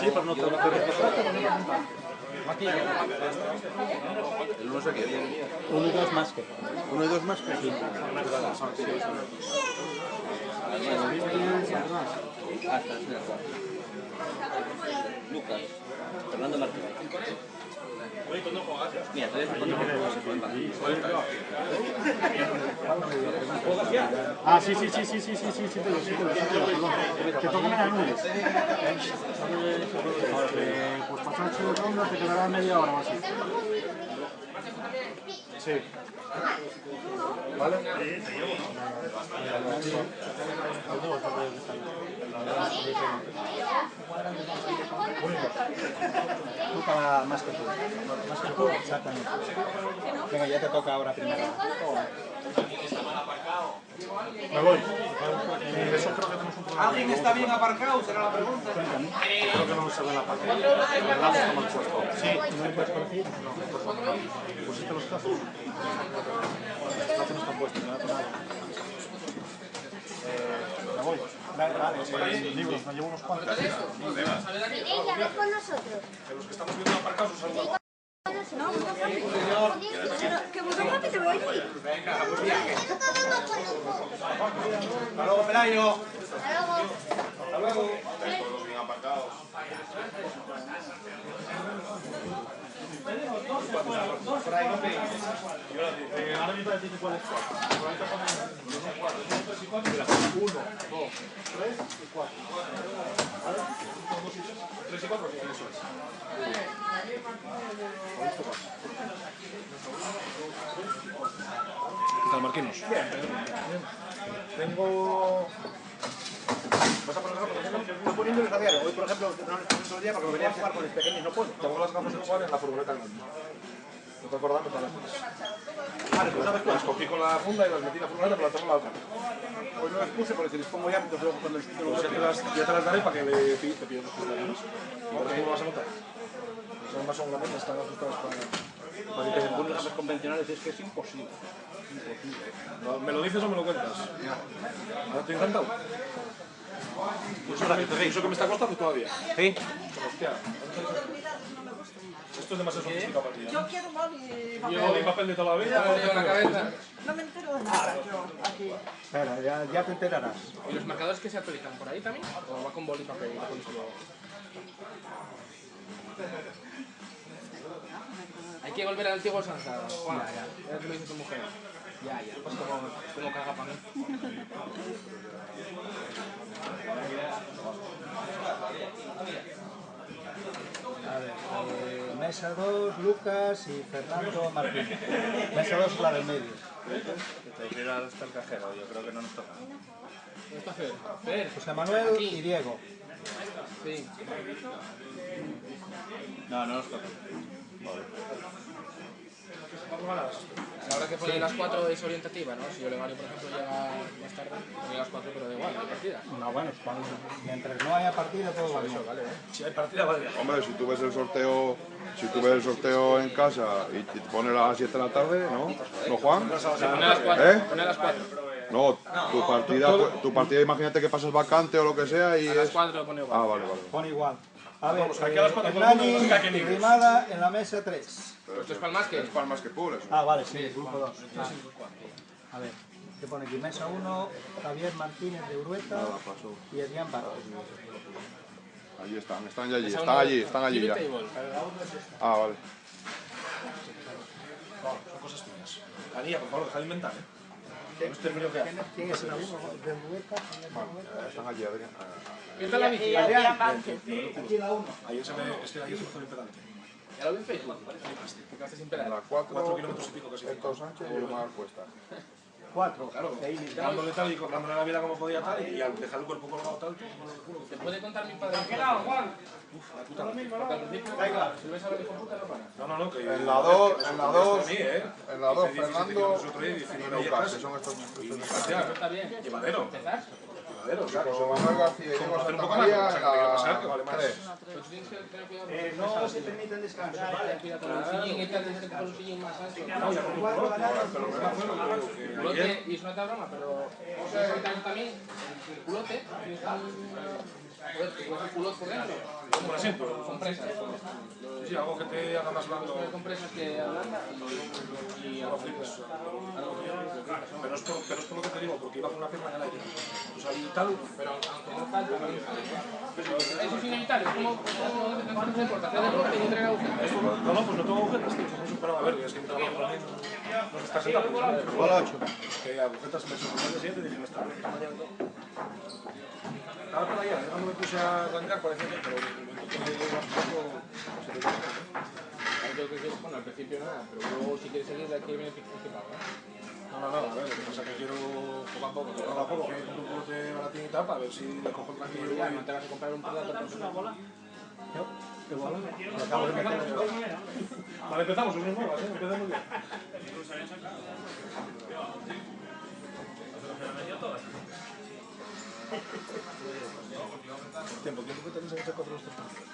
Sí, pero no te lo quiero. El 1 es aquí. 1 y 2 más que. 1 y 2 más que. Sí. Lucas, Fernando Martínez. Mira, te dejo con Ah, sí, te lo, perdón. Que tocan en Anules. Pues pasar 8 rondas te quedará media hora o así. Sí. ¿Vale? Tú para más que tú. Más que tú, exactamente. Venga, ya te toca ahora primero. Me voy. Eso creo que tenemos un problema. ¿Alguien está bien aparcado? Será la pregunta. Creo que no se ve la parte. El lado está mal puesto. Sí, ¿no me puedes corregir? No, ¿pusiste los casos? Los casos no están puestos, me da nada. Me voy. Vale, libros, me llevo unos cuantos. Ella, ven con nosotros. De los que estamos viendo aparcados, os saludo. No, que vosotros que te voy a decir. Venga, pues viaje. Hasta luego, Pelayo. Hasta luego. Todos bien aparcados. Por ahí, no pegues. Ahora mismo decir cuál es cuál. Por ahí te ponen 4, 3 y 4. 1, 2, 3 y 4. ¿Vale? 3 y 4, eso es. ¿Qué tal, Marquinos? Bien. Tengo... Vas a poner las gafas, estoy poniéndoles a diario. Hoy, por ejemplo, no les puse todo el día porque venía a jugar con los pequeños, no puedo. Tengo las gafas de jugar en la furgoneta del mundo. ¿No te acordás? Vale, pues sabes Las cogí con la funda y las metí en la furgoneta, pero la tengo en la otra. Hoy no les puse porque si les pongo ya, entonces luego cuando les quito los Ya te las daré para que te pilles los cumpleaños. ¿Cómo lo vas a notar? Son más seguramente están ajustados para que te ponen gafas convencionales, es que es imposible. ¿Me lo dices o me lo cuentas? ¿Ahora estoy encantado? Eso que me está costando todavía. ¿Sí? Hostia. Esto es demasiado sofisticado para ti. Yo quiero boli. Yo papel de toda la vida. No me entero de nada. Aquí. Espera, ya te enterarás. ¿Y los marcadores que se actualizan por ahí también? ¿O va con boli y papel y lo pones luego? Hay que volver al antiguo Sansa, Juan. Ya te lo dice tu mujer. Ya. Pues como caga para mí. A ver, mesa 2, Lucas y Fernando Martínez. Mesa 2 la del medio. Hay que ir hasta el cajero, yo creo que no nos toca. ¿Dónde está Fer? Fer. José Manuel y Diego. Sí. No, no nos toca. Ahora que pone las 4 es orientativa, ¿no? Si Olegario, por ejemplo, llega más tarde, pone las 4, pero da igual, no hay partida. No, bueno, mientras no haya partida todo va bien. Vale, Si hay partida, vale. Hombre, si tú ves el sorteo en casa y te pone a las 7 de la tarde, ¿no? ¿No, Juan? Pone las 4. ¿Eh? Pone las 4. No, tu partida, imagínate que pasas vacante o lo que sea y A las 4 lo pone igual. Ah, vale. Pone igual. A ver, aquí a las 4 Hernani y Rimada en la mesa 3. ¿Esto es palmas que? Es palmas que pules. Ah, vale, sí, grupo 2. A ver, ¿qué pone aquí? Mesa 1, Javier Martínez de Urueta y Adrián Barros. Allí están allí ya. Ah, vale. Son cosas tuyas. Anilla, por favor, deja de inventar, ¿eh? ¿Quién es el uno de Urueta? Están allí, Adrián. ¿Qué tal la bici? Adrián Vázquez. Aquí la 1. Ayer se me hizo el pedante. ¿Ya lo vi en Facebook? Te quedaste sin pedal. La 4 4, kilómetros y pico casi. Héctor Sánchez y Omar Cuesta. 4. Claro, dándole tal y dándole la vida como podía tal y al dejar el cuerpo colgado tal, ¿Te puede contar mi padre? Juan. uf, la puta. Porque al principio, si ves a la hijo puta, no para. No, que... En la 2, Fernando y Lucas, que son estos. Está bien. Llevadero. ¿Empezar? José Manuel García y Diego Hacer un Santa poco más, María o sea, que tiene que pasar, que vale más. 3. Pero tú tienes que tener cuidado. No se permiten descansos, Ten ¿vale? cuidado con el sillín y tal, tienes que poner un sillín más ancho. Culote, y es una tal broma, pero también el culote, tienes Joder, ¿tú ves el culot por dentro? Como un asiento. Compresas. Sí, algo que te haga más blando. Compresas que ablanda y algo flipas. Pero es por lo que te digo, porque iba con una pierna en el aire. O sea, y tal. Pero aunque no falta, eso es inevitable. Es como no te importa, hacer deporte y no tener agujetas. No, pues no tengo agujetas, tío. Somos un parado a ver, es que mi trabajo también no se está sentado. Hola, 8. Que agujetas me sorprendió el siguiente y dije, esta mañana todo. Estaba para allá, cuando me puse a arrancar parecía que, pero en el momento que ibas un poco, se te queda. Yo creo que, bueno, al principio nada, pero luego si quieres seguir de aquí viene principal, ¿no? No, a ver, lo que pasa es que quiero poco a poco, que compro un culote baratín y tal, para ver si le cojo el tranquilo. Ya, no te vas a comprar un Predator por una bola. ¿Qué bola? Acabo de meter. Vale, empezamos, unos nuevas, empezamos bien. Tiempo que tenéis que hacer 4 de estos partidos.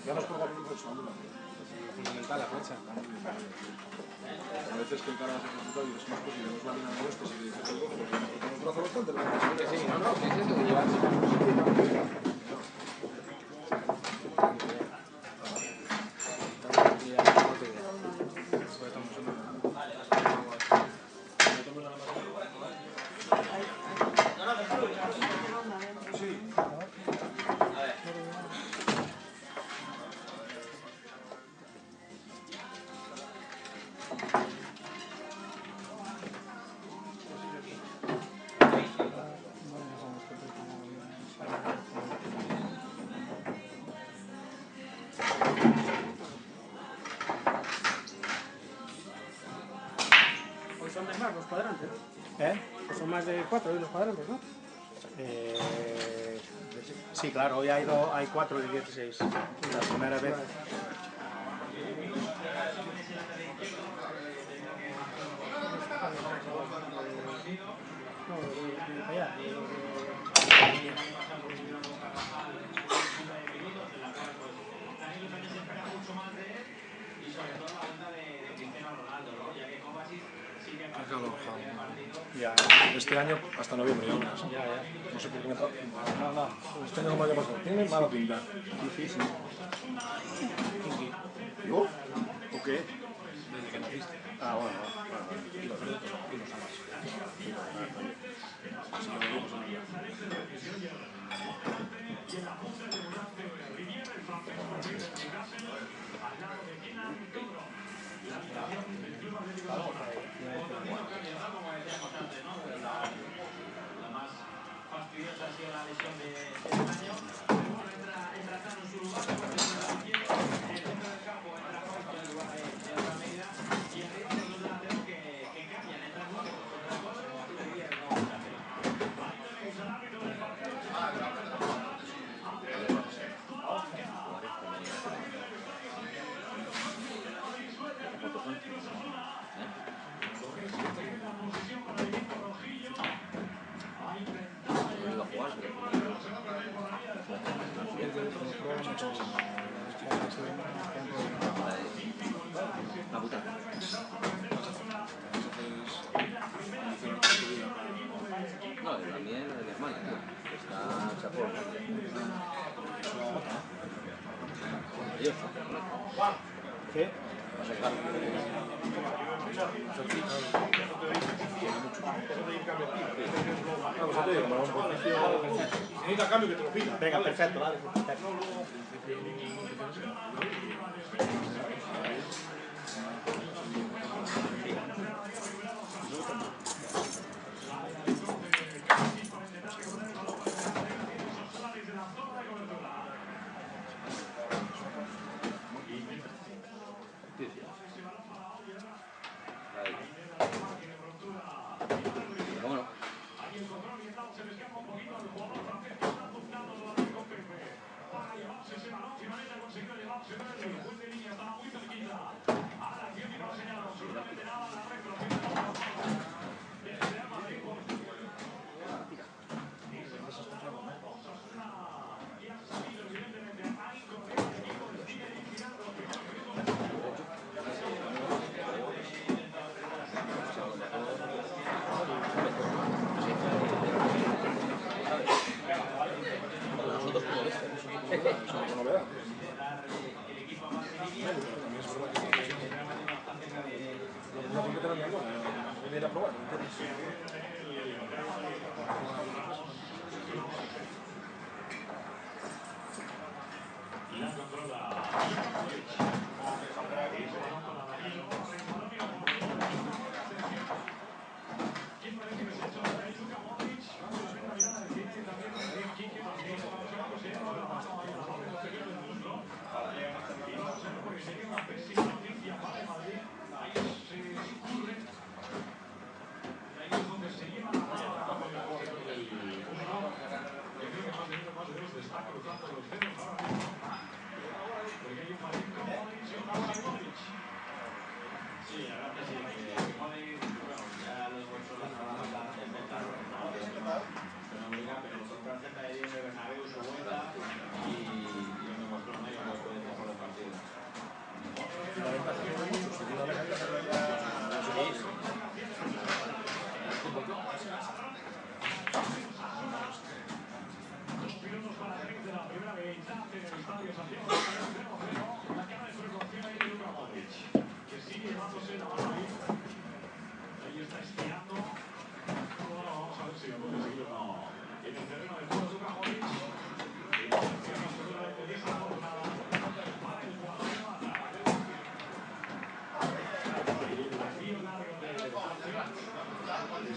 Ya nos pongo Fundamental la flecha. a veces que encaras el resultado y es más posible, no es la mina de oeste, si le dices el gozo, porque nos brazo bastante, Sí, no, ¿qué es eso de llevarse? Son de más los cuadrantes, ¿no? ¿Eh? Pues son más de 4 hoy los cuadrantes, ¿no? Sí, claro, hoy hay 4 de 16. La primera vez. No, de allá. Ya. Este año hasta noviembre ya verás. No sé por qué me está... Este año como haya pasado. Tiene mala pinta. Difícil. ¿Yo? ¿O qué? Desde que naciste. Ah, bueno. Y los frutos y los amas. Así que lo vimos en La puta. No, también la de mi hermana, tío, que está chapón. ¿Qué? Va a ser caro. Vamos, ya te digo, vamos por precio. Si necesita cambio que te lo pida. Venga, perfecto, vale. Vámonos. que tener mi igual. Voy a ir a probar, ¿entiendes?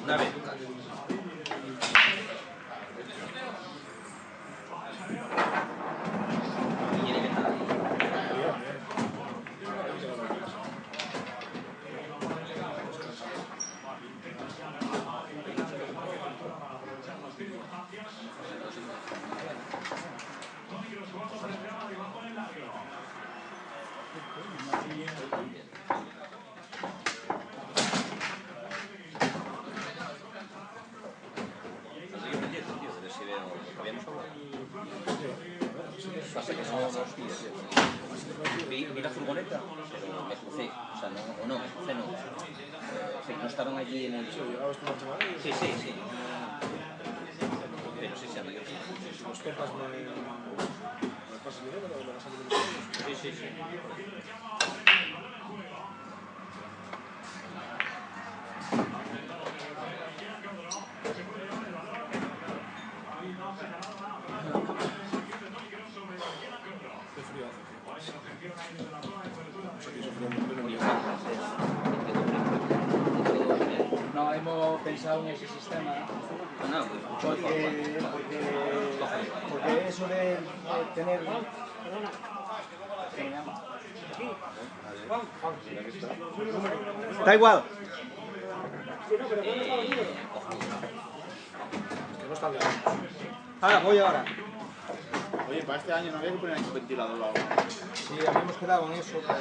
Una vez, Lucas. Quiere que nada. Vi la furgoneta, pero me crucé, o sea, no, me crucé no. Sí, no estaban allí en el... Sí, llegabas con la chavala y... Sí. Pero sí, ando yo. Los topas me pasas dinero, me vas a meter Sí. Qué frío hace. No hemos pensado en ese sistema porque eso de tener... Da igual. Que no está bien. Ahora, voy ahora. Oye, para este año no había que poner un ventilador ahora. Sí, habíamos quedado en eso, pero...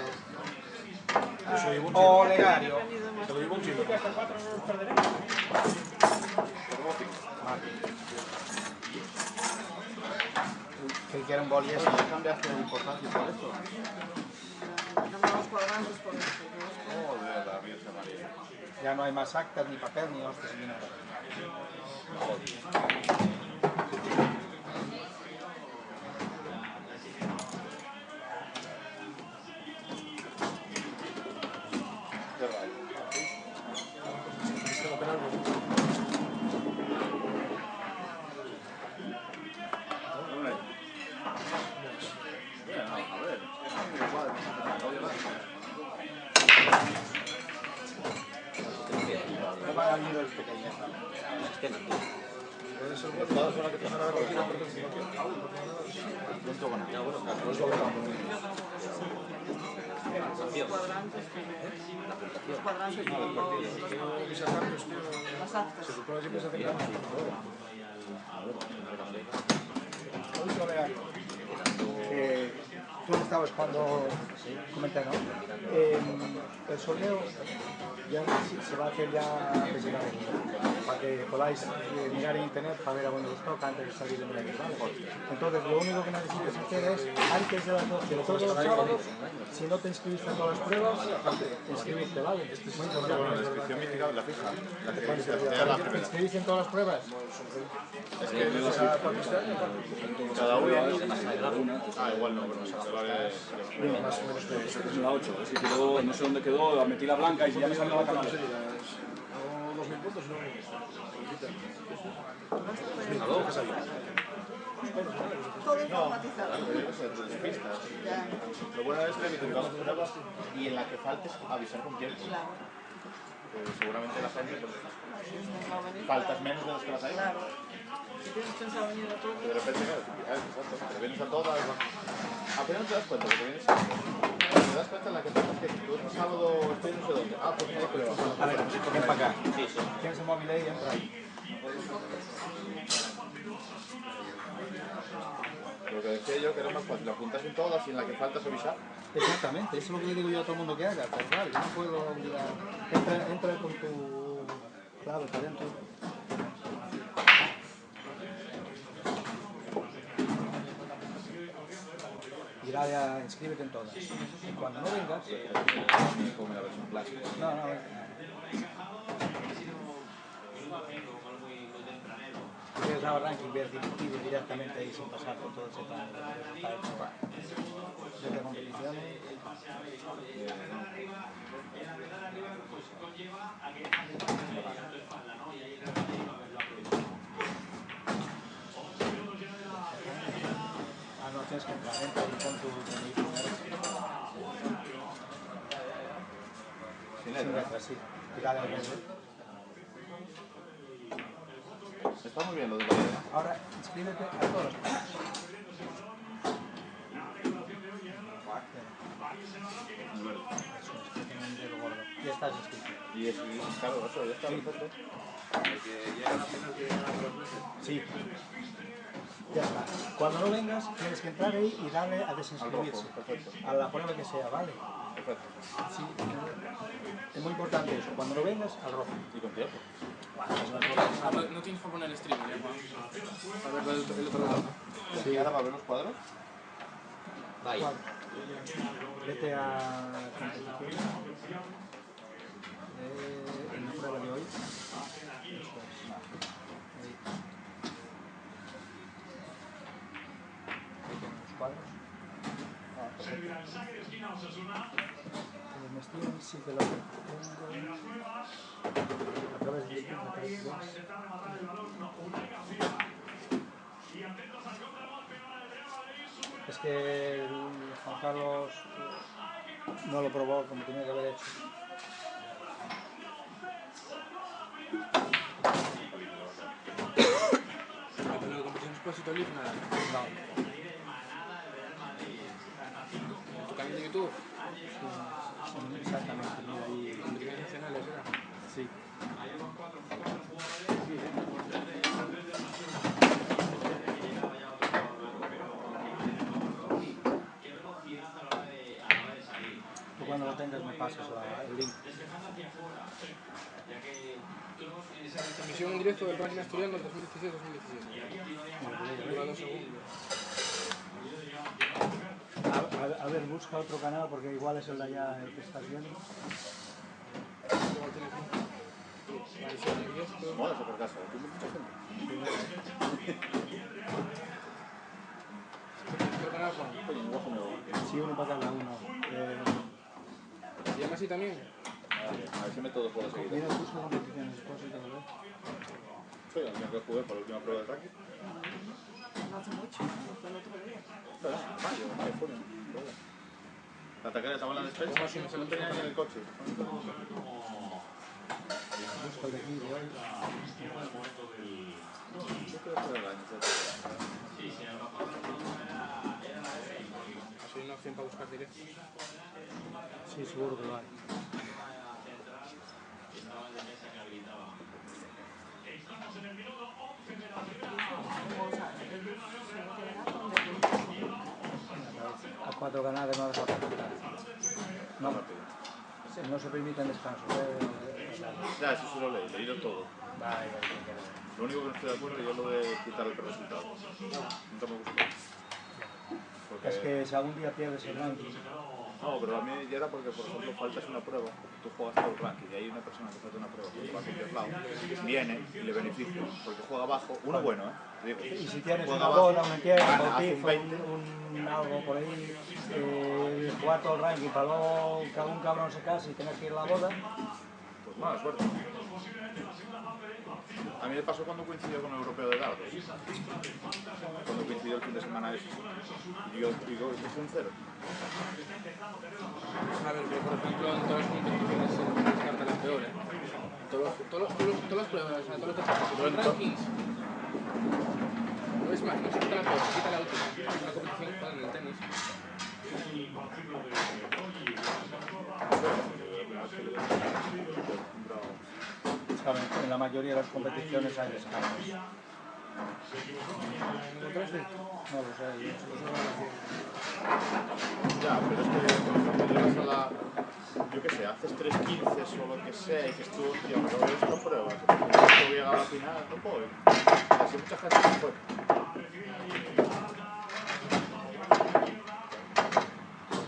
Eso llevo un chino. Olegario. Se lo llevo un chino. Que quiera un boli eso. Cambiaste de importancia por eso. Cambiamos cuadrantes por esto. Joder, la Virgen María. Ya no hay más actas, ni papel, ni hostias, ni nada. Qué raro. ¿Cómo ha habido el pequeño? Puede ser bueno, todas las que te van a ver aquí, no perdón, si no quiero. No tengo nada. No es lo que Los cuadrantes. Los cuadrantes. que se hagan, pues, Las actas. se supone que se hacen cada uno. Tú estabas cuando comenté, ¿no? El sorteo ya se va a hacer ya para que podáis mirar en internet para ver a dónde os toca antes de salir de medio, ¿vale? Entonces lo único que necesitas hacer es antes de las 12 de todos los sábados, si no te inscribiste en todas las pruebas, inscribirte, ¿vale? Muy importante. Bueno, la descripción mítica de la fija. La que ¿Te te inscribiste en todas las pruebas? Es que cada uno. Ah, igual no, pero no sé. vale. Más o menos es la 8. Es decir, quedó, no sé dónde quedó, metí la blanca y ya me salió la cámara. Hago 2.000 puntos y no. Todo informatizado. Ya. Lo bueno es que tengamos pruebas y en la que faltes avisar con tiempo. Claro. Seguramente la gente pues, Va a venir faltas para- menos de las que las hay. Claro. Si tienes pensado venir a De todos, repente, claro, exacto, te vienes a todas. Apenas te das cuenta, porque vienes te das cuenta en la que faltas que tú el sábado estoy no sé dónde. Ah, pues no hay prueba. A ver, ven para acá. Tienes el móvil ahí, entra ahí. Lo que decía yo que era más fácil apuntas en todas y en la que faltas avisar. Exactamente, eso es lo que le digo yo a todo el mundo que haga, pero vale, yo no puedo obligar. Entra con tu clave para adentro. Y dale a inscríbete en todas. Y cuando no vengas, Como la versión clásica. no, quieres dar ranking, ver directivo directamente ahí sin pasar por todo ese plan que está hecho. Desde competiciones. Ah, no, tienes que entrar, entra y pon tu DNI primero. Sin Sin letra. letra, sí. Y dale al verde. Está muy bien lo de la idea. Ahora, inscríbete a todos. Ya estás inscrito. Y es claro, eso ya está perfecto. Que llegan apenas de los meses. Sí. Ya está. Cuando no vengas, tienes que entrar ahí y darle a desinscribirse. Al rojo, perfecto. A la prueba que sea, ¿vale? Perfecto. Sí. Es muy importante eso. Cuando no vengas, al rojo. Y con tiempo. No tienes que poner el streaming, ya, Juan. A ver el otro lado. ¿Y ahora va a ver los cuadros? Vaya. Vete a competición. En la prueba de hoy. Eso es. Ahí. Ahí tienen los cuadros. El Steam sí que lo tengo. A través de YouTube, a través de Es que Juan Carlos no lo probó como tenía que haber hecho. No tengo competiciones Exposito League, nada. No. En tu canal de YouTube, Exactamente, mira ahí. competiciones nacionales, ¿era? Sí. Tú cuando lo tengas me pasas el link. Emisión en directo del ranking asturiano 2016-2017. Dura 2 segundos. A ver, busca otro canal porque igual es el de allá el que estás viendo. Luego tienes Marisol y esto. Mola ese por casa, tiene mucha gente. ¿Qué canal, Juan? Oye, un guapo nuevo. Sí, uno para cada uno. ¿Se llama así también? A ver si me todo puedo seguir. Mira, busca competiciones, después y te lo ves. Soy el que jugué para la última prueba de rugby. No hace mucho, fue el otro día. Mayo, junio. La ataque de tabla de despensa, si no se lo tenía ni en el coche. Busca el de aquí de hoy. Yo creo que era el año. Así una opción para buscar directo. Sí, seguro que lo hay. A 4 ganadas no hace falta contar. No, no se permiten descansos. Ya, eso sí lo leí, leído todo. Vale. Lo único que no estoy de acuerdo es lo de quitar el resultado. Nunca me gustó. Porque Es que si algún día pierdes el ranking, No, pero a mí ya era porque, por ejemplo, faltas una prueba, tú juegas todo el ranking y hay una persona que falta una prueba que va a cualquier lado, viene y le beneficia, porque juega abajo, uno bueno, digo, Y si tienes juega una abajo, bola, un entierro, un hace un bautizo, 20, un algo por ahí, jugar todo el ranking para luego que algún cabrón se case y tengas que ir a la boda, pues mala suerte. A mí me pasó cuando coincidió con el europeo de dardos, cuando coincidió el fin de semana ese, y yo fue un cero. A ver, pero por ejemplo, en todas las competiciones se descarta la peor, ¿eh? Todas las pruebas, o sea, todos los rankings. No es más, no se quita la peor, se quita la última. Es una competición que en el tenis. en la mayoría de las competiciones hay descargas. No lo sé, Ya, pero es que, por ejemplo, llegas a la... Yo qué sé, haces 3.15 o lo que sea y dices tú, hostia, me acabo de hacer pruebas, porque no voy a llegar a la final, no puedo. Así mucha gente se fue.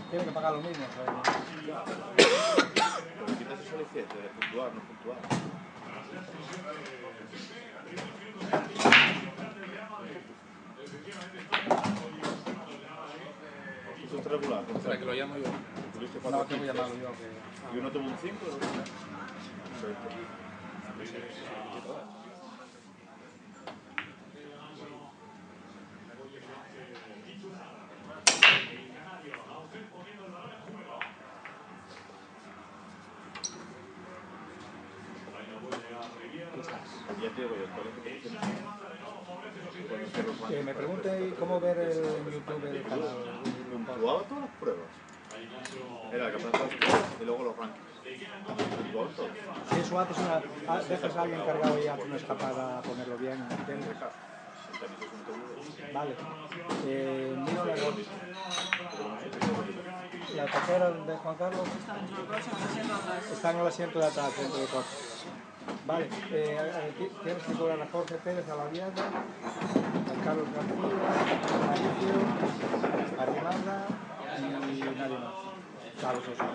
Tienen que pagar lo mismo, ¿sabes? Pero quitas ese aliciente de puntuar, no puntuar. Eso es regular. Espera, que lo llamo yo. No, tengo que llamarlo yo. Que... ¿Y uno tuvo un 5? Ya te digo yo, todo lo que me pregunté cómo ver el YouTube del canal. puntuaba todas las pruebas. Era el campeonato de las pruebas y luego los rankings. Puntuaba todo. Si eso haces dejas a alguien encargado y hace una escapada a ponerlo bien, ¿entiendes? Vale. Miro la tarjeta de Juan Carlos. Está en el asiento de atrás, dentro de coches. Vale, tienes que cobrar a Jorge Pérez a la Viana, a Carlos García, a Mauricio, a Rimanda y nadie más. Carlos Sosa, ¿no?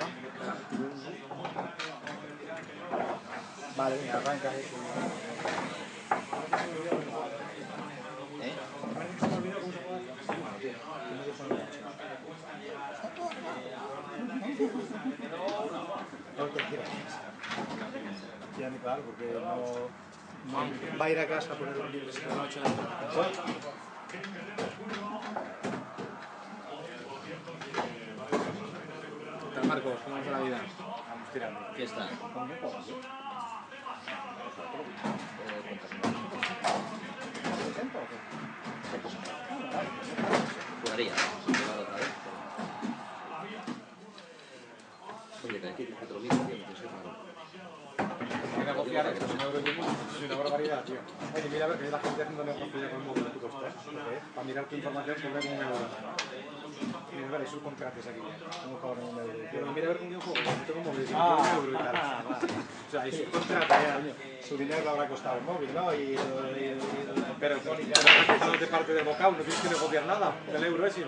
Vale, venga, arranca eso. No te quieras. Ya ni claro, porque no va a ir a casa a poner los libros. ¿Qué tal, Marcos? ¿Cómo va la vida? Vamos tirando. ¿Qué está? Jugaría. Llevar otra vez. Oye, que aquí te lo mismo, tío, porque soy raro. Hay que negociar esto, si no euro yo mucho, es una barbaridad, tío. Oye, mira a ver que hay la gente haciendo negocio con el móvil, ¿tú costas? Para mirar tu información sobre un euro. Mira, a ver, hay subcontrates aquí. ¿Cómo cobran un euro? Pero mira a ver con quién juego, yo tengo un móvil, un euro y tal. O sea, hay subcontratas ya, su dinero le habrá costado el móvil, ¿no? Pero no de parte del bocado, no tienes que negociar nada del euro ese.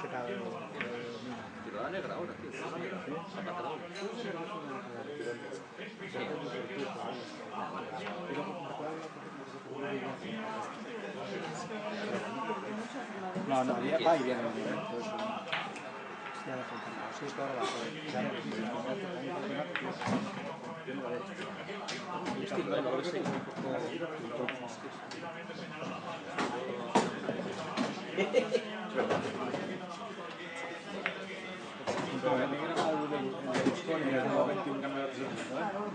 ¿Qué tal? Tiro la negra ahora, tío. La negra. La patrón. No, va y viene. Sí, esto ahora va a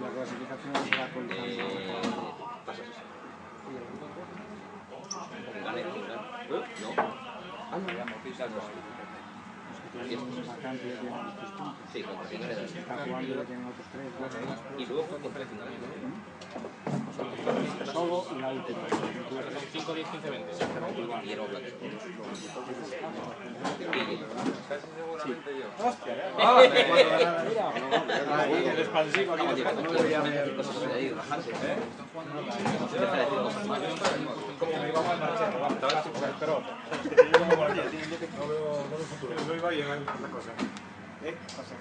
la clasificación será con Pasas eso. Gane, no. Ah, no, ya me pisas los... Sí, contra Figueres. está jugando ya tienen otros 3, 4. Y luego contra Figueres. Solo y la última. 5, 10, 15, 20. Y era un plato. Y Casi seguramente yo. Hostia, Ahí, el expansivo aquí. Oye, no deja de decir cosas de ahí, rajarse. No se deja de decir cosas malas. Como me iba mal marchando, vale. Pero no veo futuro. Yo iba bien, hay otra cosa. Pasa.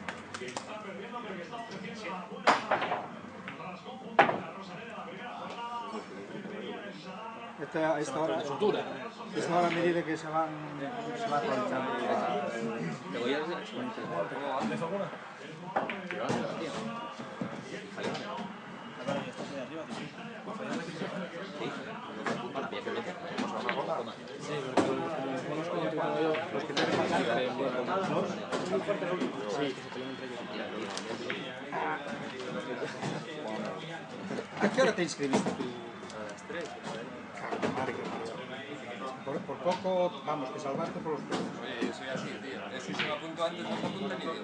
Esta hora a medida que se va actualizando. Te voy a decir exponencial. ¿Tienes alguna? Había que meter. Sí, porque los que yo tengo yo, los que tienen más hambre, sí, que se pelean entre ellos. ¿A qué hora te inscribiste tú? A las 3. Por poco, vamos, que salvaste por los pelos. Oye, yo soy así, tío. Es que si me apunto antes, no me apunto ni Dios.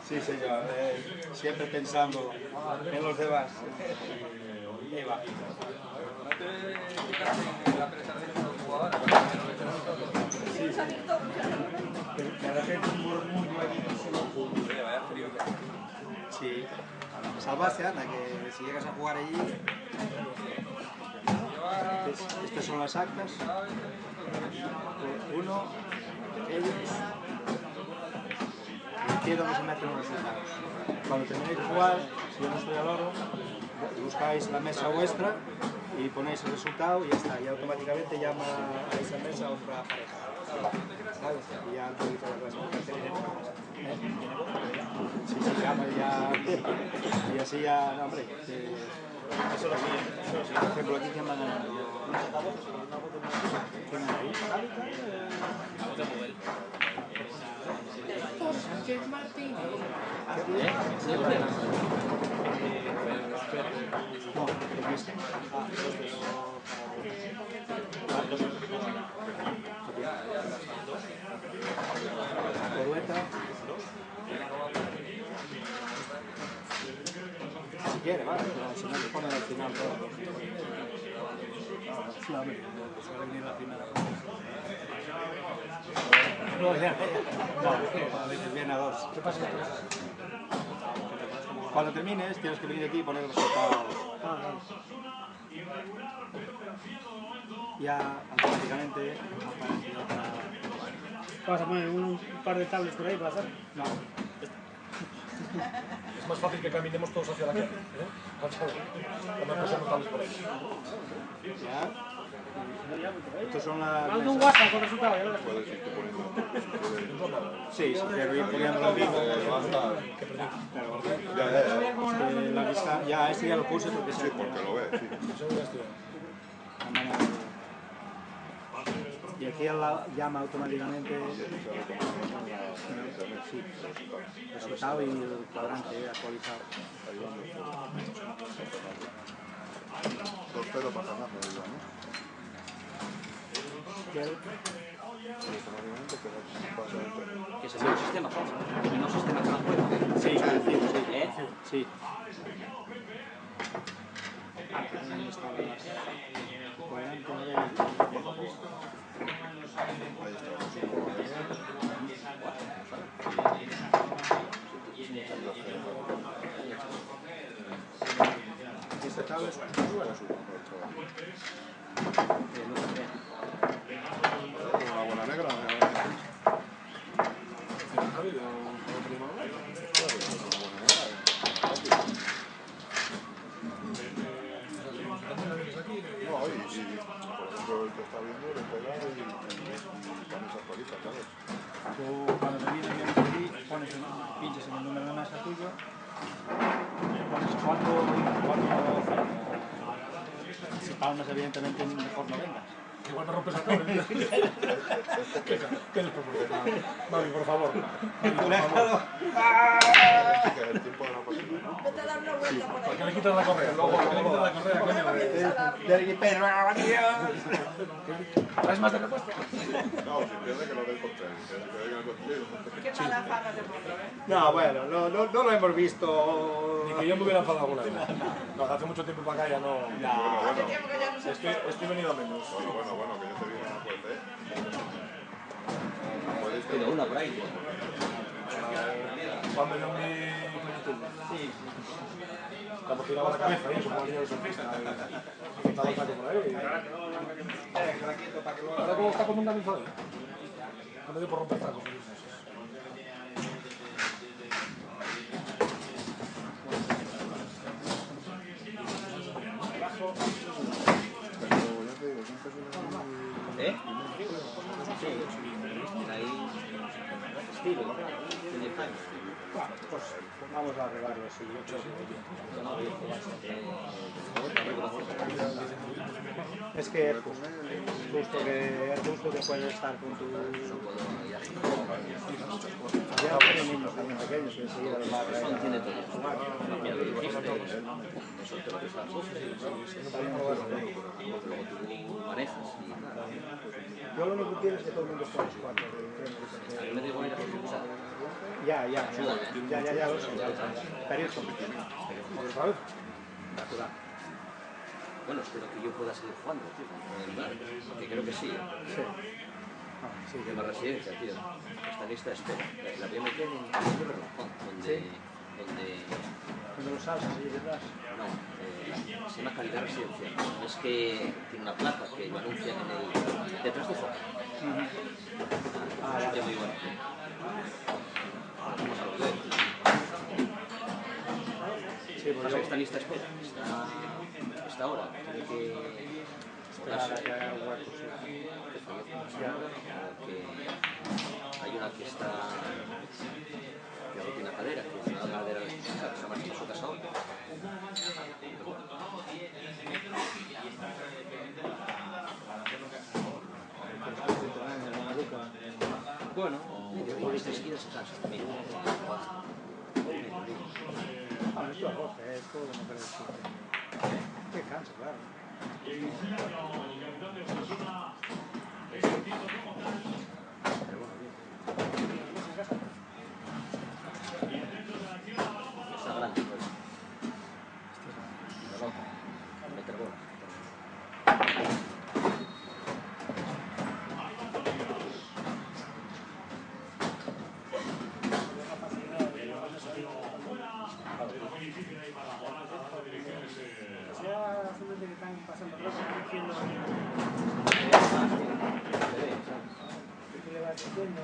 Sí, señor. Siempre pensando en los demás. Eva. No te fijas en la prestación de los jugadores. De repente un murmullo ahí. Oye, vaya frío que hace. Sí. Salvaste, anda, que si llegas a jugar allí. Estas son las actas. Uno, ellos. Aquí es donde se meten los resultados. Cuando terminéis de jugar, si yo no estoy al oro, buscáis la mesa vuestra y ponéis el resultado y ya está. Y automáticamente llama a esa mesa a otra pareja. ¿Sabes? Y ya actualiza la clasificación. Sí, llama ya. Y así ya, no, hombre. Eso lo sigue. Por ejemplo, aquí llaman a. ¿Quién hay ahí? Sánchez Martínez. No, el mismo. Corueta. Si quiere, vale, pero si no le ponen al final todo. Sí, hombre, suele venir la primera. No, ya. No, a veces viene a dos. ¿Qué pasa? Cuando termines, tienes que venir aquí y poner el resultado. Ya automáticamente aparece otra. ¿Vas a poner un par de tablets por ahí para hacer? No. Es más fácil que caminemos todos hacia la calle. Vamos a pasar notables por ahí. Ya. Estos son las. Manda un WhatsApp con resultado, ya verás. Puedes irte poniendo. Sí, si quieres ir poniendo el mismo. La lista, ya, este ya lo puse porque Sí, porque lo ves, sí. Y aquí llama automáticamente sí, el resultado y el cuadrante actualizado. 2-0 para ganarlo, digo, ¿no? Que es el nuevo sistema, ¿sabes? El nuevo sistema que nos puede. Sí, sí. ¿Eh? Sí. Ahí están las cuadrantes. Esta tabla es una buena negra. No, y por ejemplo el que está viendo le pega y con esas colitas, ¿sabes? Tú cuando te vienes aquí, pinchas en el número de mesa tuyo, pones 4. Si palmas, evidentemente, mejor no vengas. Igual me rompes la tabla. ¿Qué desproporcionado? Mami, por favor. Mami, por favor. Que es el tiempo de la partida, ¿no? Vete a dar una vuelta por ¿Por ahí. qué le quitas la correa? Luego, ¿por qué le quitas la correa, coño? Del perro, ¿Traes más de repuesto? No, si pierde que lo del contrario. Qué mala fama te pongo, ¿eh? No, bueno, no lo hemos visto. Ni que yo me hubiera enfadado alguna vez. No, hace mucho tiempo para acá ya no... Hace tiempo que ya no se Es que estoy venido a menos. Bueno, que yo te digo una cosa, Pero una por ahí. Cuando yo mi plenitud. Sí. Cuando giraba la cabeza y eso, como el niño de surfista. Y estaba el taco por ahí. Ahora como está como un camino ahí. No me dio por romper tacos. ¿Eh? Sí. Ahí... Estilo. Tiene 10 años. Pues vamos a arreglarlo así. Es que es justo que puedes estar con tu... Ya tiene niños también pequeños que enseguida los va a traer. Tiene todo. Ya lo dijiste. Eso te lo que sabes. Luego tú manejas y nada. Yo lo único que quiero es que todo el mundo esté a los cuatro. A mí me digo ir a usar. Ya lo sé. Pero eso. ¿Sabes? Natural. Bueno, espero que yo pueda seguir jugando, tío, con el bar, que creo que sí. Sí. De la residencia, tío. Esta lista de espera. La voy a meter en el relojón, Cuando lo salsas y detrás. No, se llama calidad residencial. Es que tiene una placa que lo anuncian en el... detrás de foto. Ya muy bueno. Vamos a lo que veo. Sí, porque esta lista de espera está ahora. Tiene que... Esperar a que haya huecos. Que hay una que está... que no tiene cadera, que es una cadera que se ha marchado a su casa ahora. Bueno, después de seguir se cansa. Esto es roce, es todo como que decir. Qué cansa, claro. Está grande, pues. La loca. Meter bola. Que están pasando cosas, diciendo que le vas diciendo.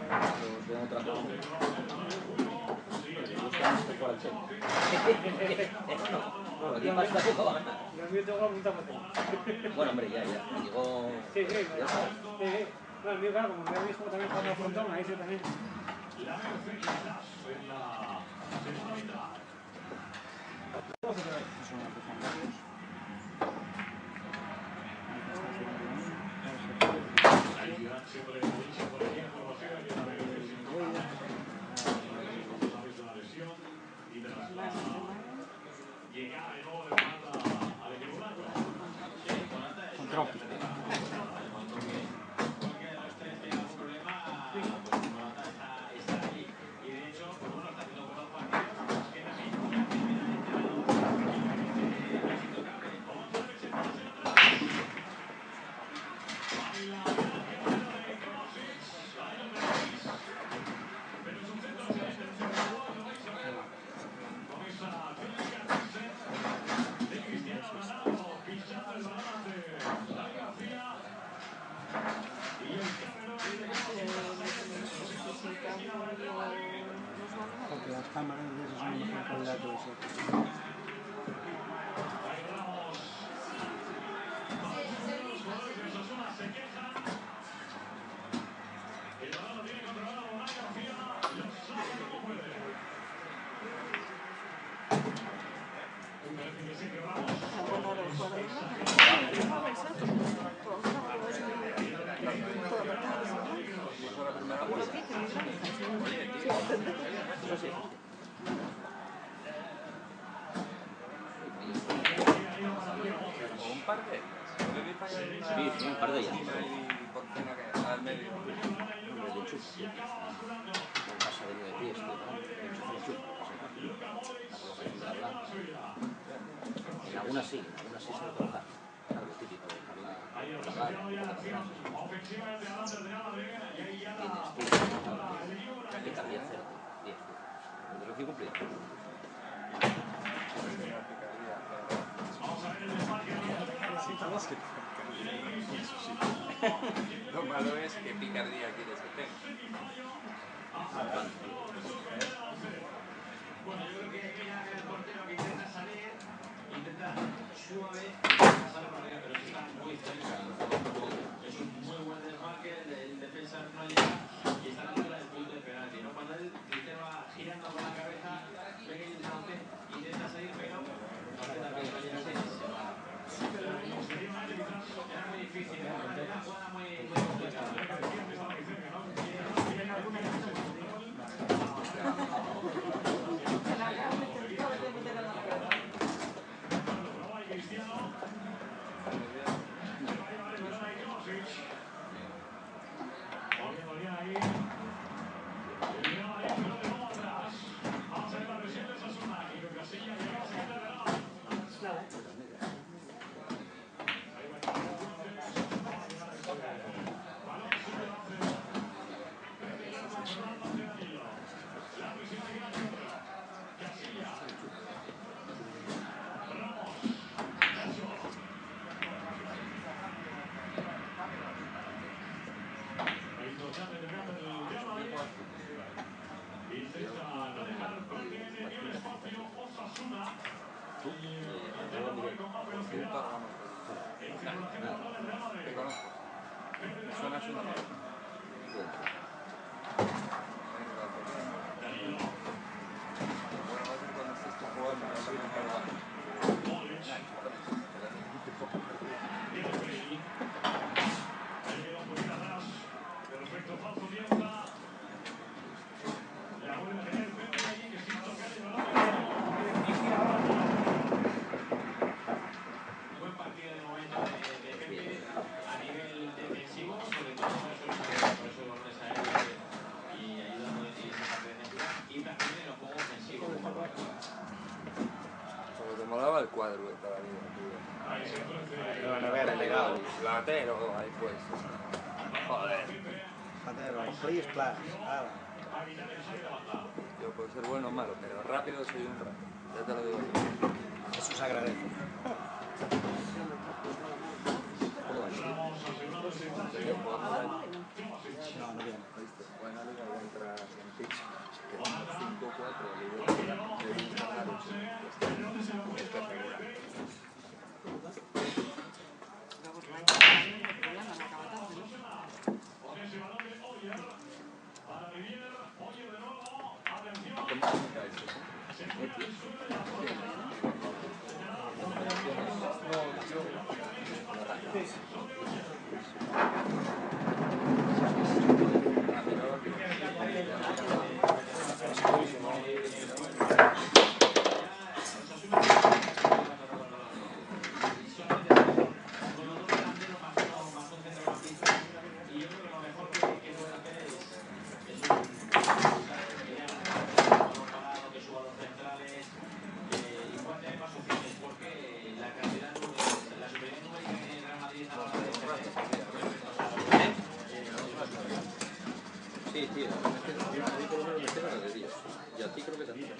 Otra cosa. Por el tema. No, aquí pasa que no va a ganar. Lo mío tengo que apuntar por ti. Bueno, hombre, ya. Llegó... Sí. No, el mío, claro, como mi hijo también jugando al frontón, ahí sí también. O un par de ellas. Yo vi fallar una... Sí, sí, un par de ellas. Y por cena que al medio. Hombre, de enchufe, tío. No pasa de 9 pies, tío. De enchufe. En algunas sí se lo colocan. Claro, lo típico, dejarla por la mano, tienes estilo, picardía cero, 10. De lo que cumplí. Lo malo es que picardía quieres que tenga. Bueno, yo creo que el portero que intenta salir, intenta suave, pasar la partida, pero está muy cerca. Es un muy buen desmarque, el defensa no llega y está a la altura del punto de penalti, ¿no? Cuando el Quintero va girando con la cabeza, ve que intenta salir, pero no hace la cabeza y se va. Era muy difícil, era una jugada muy complicada. Te conozco. Me suena su nombre. Bueno, va a ser cuando estés tú jugando, no soy un cargo. Buen partido de momento de Pepe a nivel defensivo, sobre todo por eso goles aéreos y ayudando en esa parte defensiva, y también en el juego ofensivo. Como te molaba el cuadro de toda la vida, tío. Lo van a ver, legal. Latero, ahí pues. Joder. Please, class. Yo puedo ser bueno o malo, pero rápido soy un rato. Ya te lo digo yo. Eso se agradece. ¿Cómo vas? No, no viene. Buena liga contra Santich, que son 5-4, liga de Instagram. Sí, tío, a mí por lo menos me queda la de Dios. Y a ti creo que también.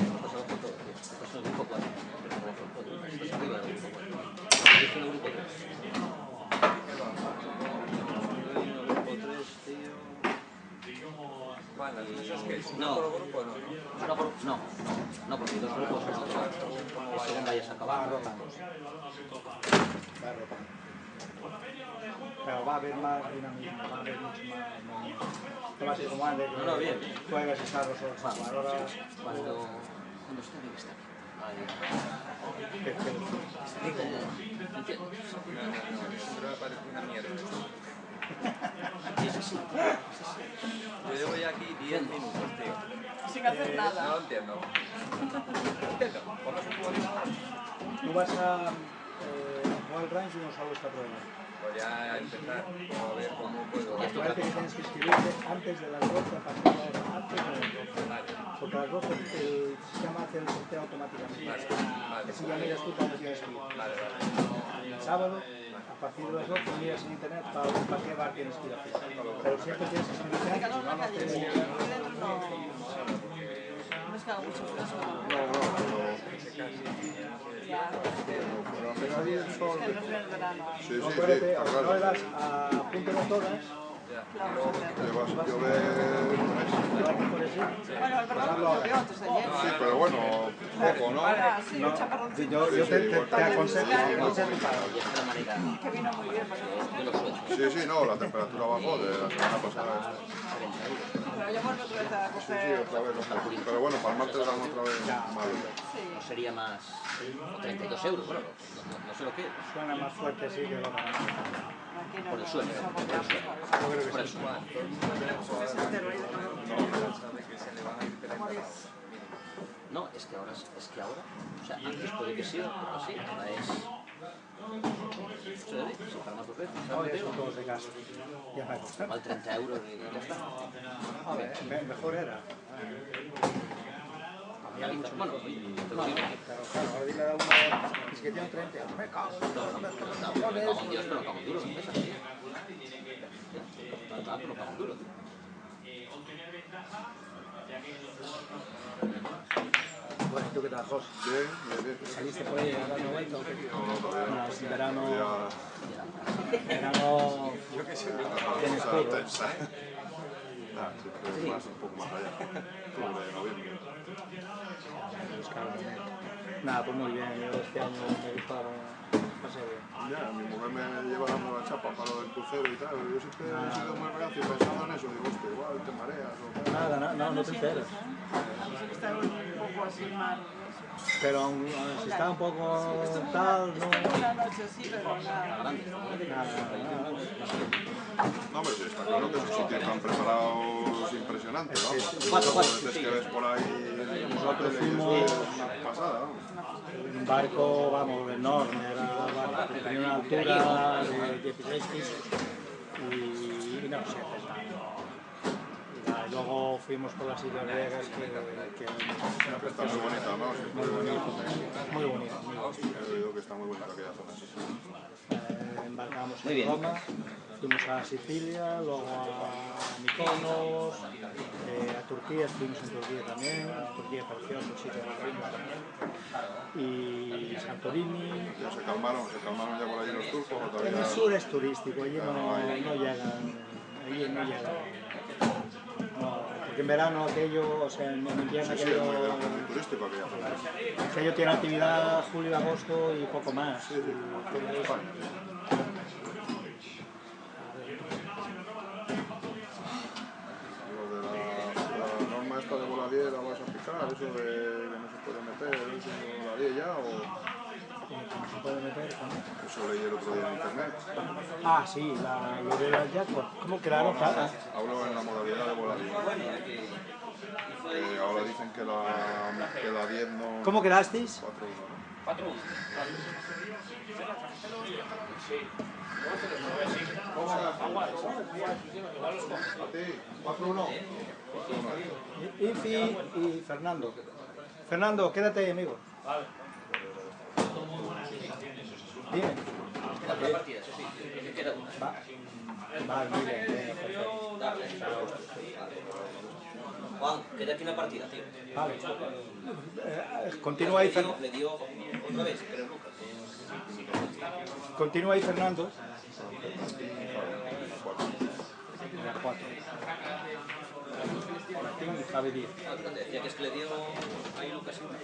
Estás abajo todo, tío. Estás en el grupo 4. Estás arriba del grupo 4. Yo estoy en el grupo 3. Estoy en el grupo 3, tío. Bueno, ¿eso es que es No. por grupo o no? No, porque los grupos no según vayas a acabar. Va rotando. Pero va a haber más dinamismo, va a haber mucho más movimiento. No va a ser como antes, No, bien. juegas y estás los otros. Ahora, Cuando está bien, está bien. digo, No, siempre me parece una mierda. Y es así. Yo llevo ya aquí 10 minutos, tío. Sin hacer nada. No lo entiendo. Tú vas a jugar al range y no sabes esta prueba. Voy a empezar a ver cómo puedo. Parece que tienes que inscribirte antes de las 12, a partir de las antes de las 12. Porque a las 12 el sistema hace el sorteo automáticamente. Así ya miras tú cuándo tienes que ir. El sábado, a partir de las 12, miras en internet para qué bar tienes que ir a hacer. Pero siempre tienes que inscribirte antes, si no, no te... No es que haga mucho fresco. Pero ahí el sol... Es que no es el verano. Sí, sí, sí, Acuérdate, está no le claro. das a punto de todas. Llevas, yo ve... Bueno, el verano lo vio antes de ayer. Sí, pero bueno, poco, ¿no? Ah, sí, un chaparroncito. Yo te aconsejo Que vino muy bien para Sí, sí, no, la temperatura bajó de la semana pasada. Pero ya vuelve otra vez a Sí, sí, coger... otra vez. Pero bueno, para el martes dan otra vez mal. No sería más 32 euros, bueno, no sé lo que es. Suena más fuerte, sí, que lo Por el suelo, por el suelo. No, es que ahora, o sea, antes puede que sí, pero así, ahora es... Sí, para más veces. Ahora son todos de casa. Ya me gusta. Igual 30 euros y ya está. A ver, mejor era. Bueno, te lo digo. Claro, ahora dile a uno, es que tiene 30 euros. Me cago. Me cago en Dios, pero cago en duro, es así. Pero cago en duro. Bueno, ¿tú qué tal, José? Bien, bien. ¿Saliste por ahí a dar una vuelta o qué? No, todavía no. No, es verano... Ya... Verano... Yo qué sé, tienes todo. Siempre más, un poco más allá. Octubre, noviembre. Nada, pues muy bien, yo este año me gustaron, pasé bien. Ya, mi mujer me lleva dando la chapa para lo del crucero y tal, yo siempre he sido muy reacio pensando en eso, digo, hostia, igual te mareas o tal. Nada, no te enteras. Sí que está un poco así mal. Pero si está un poco tal, no... Una noche sí, pero nada. No, hombre, sí, está claro que esos sitios están preparados impresionantes, vamos. Cuatro, Es que ves por ahí... Nosotros fuimos... Pasada, vamos. Un barco, vamos, enorme, tenía una altura de 16 pisos y no sé, y luego fuimos por las Islas Griegas que está muy bonita, ¿no? Muy bonita. He oído que está muy bonita aquella zona, sí. Embarcamos en Roma, fuimos a Sicilia, luego a Mykonos, a Turquía, estuvimos en Turquía también, Turquía precioso, el sitio y Santorini. Ya se calmaron ya por allí los turcos, ¿o todavía? En el sur es turístico, allí no llegan. No, porque en verano aquello, o sea, en invierno Sí, aquello... muy turístico aquella zona. Aquello tiene actividad julio, agosto y poco más. Sí, Lo de la norma esta de voladía la vas a aplicar, eso de que no se puede meter, eso voladía ya o... ¿Cómo se puede meter? Eso leí el otro día en internet. Ah, sí, lo de la jackpot. ¿Cómo quedaron? Hablo en la modalidad de voladía. Ahora dicen que la 10 no... ¿Cómo quedasteis? 4-1, ¿no? 4-1. A ti, 4-1. Infi y Fernando. Fernando, quédate ahí, amigo. Dime. La partida, eso sí, que queda una. Vale, muy bien, perfecto. Juan, queda aquí una partida, tío. Vale. Continúa ahí, Fernando. Le dio otra vez, pero Lucas. Continúa ahí, Fernando. 4. Martín, Javi 10. Decía que es que le dio ahí Lucas y una.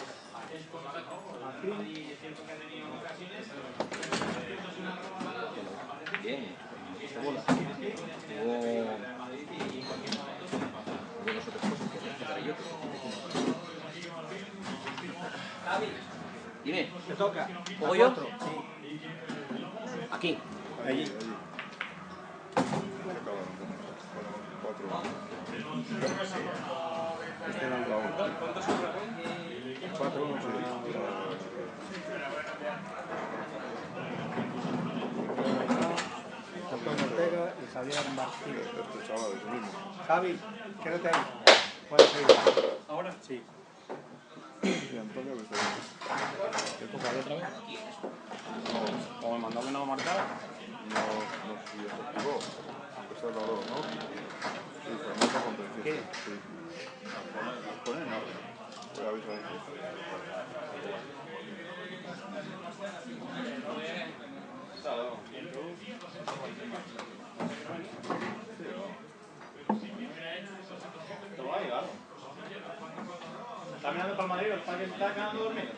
Bien, esta bola. Hubo dos otras cosas que hacer para yo. Dime. Te toca. ¿Juego yo? Sí. Aquí. Allí. Este era la otra. 4-1, sí. Antonio Ortega y Javier Martínez. Este chaval es el mismo. Javi, quédate ahí. Puedes seguir. ¿Ahora? Sí. Y Antonio que está bien. ¿Qué toca otra vez? O me mandó que no marcar. No sé si ya se activó. Esa es la 2, ¿no? Sí, Fernando con 300. ¿Qué? Sí. ¿Ponen? No. Voy a avisar ahí. Está mirando para el Madrid, el padre está quedando dormido.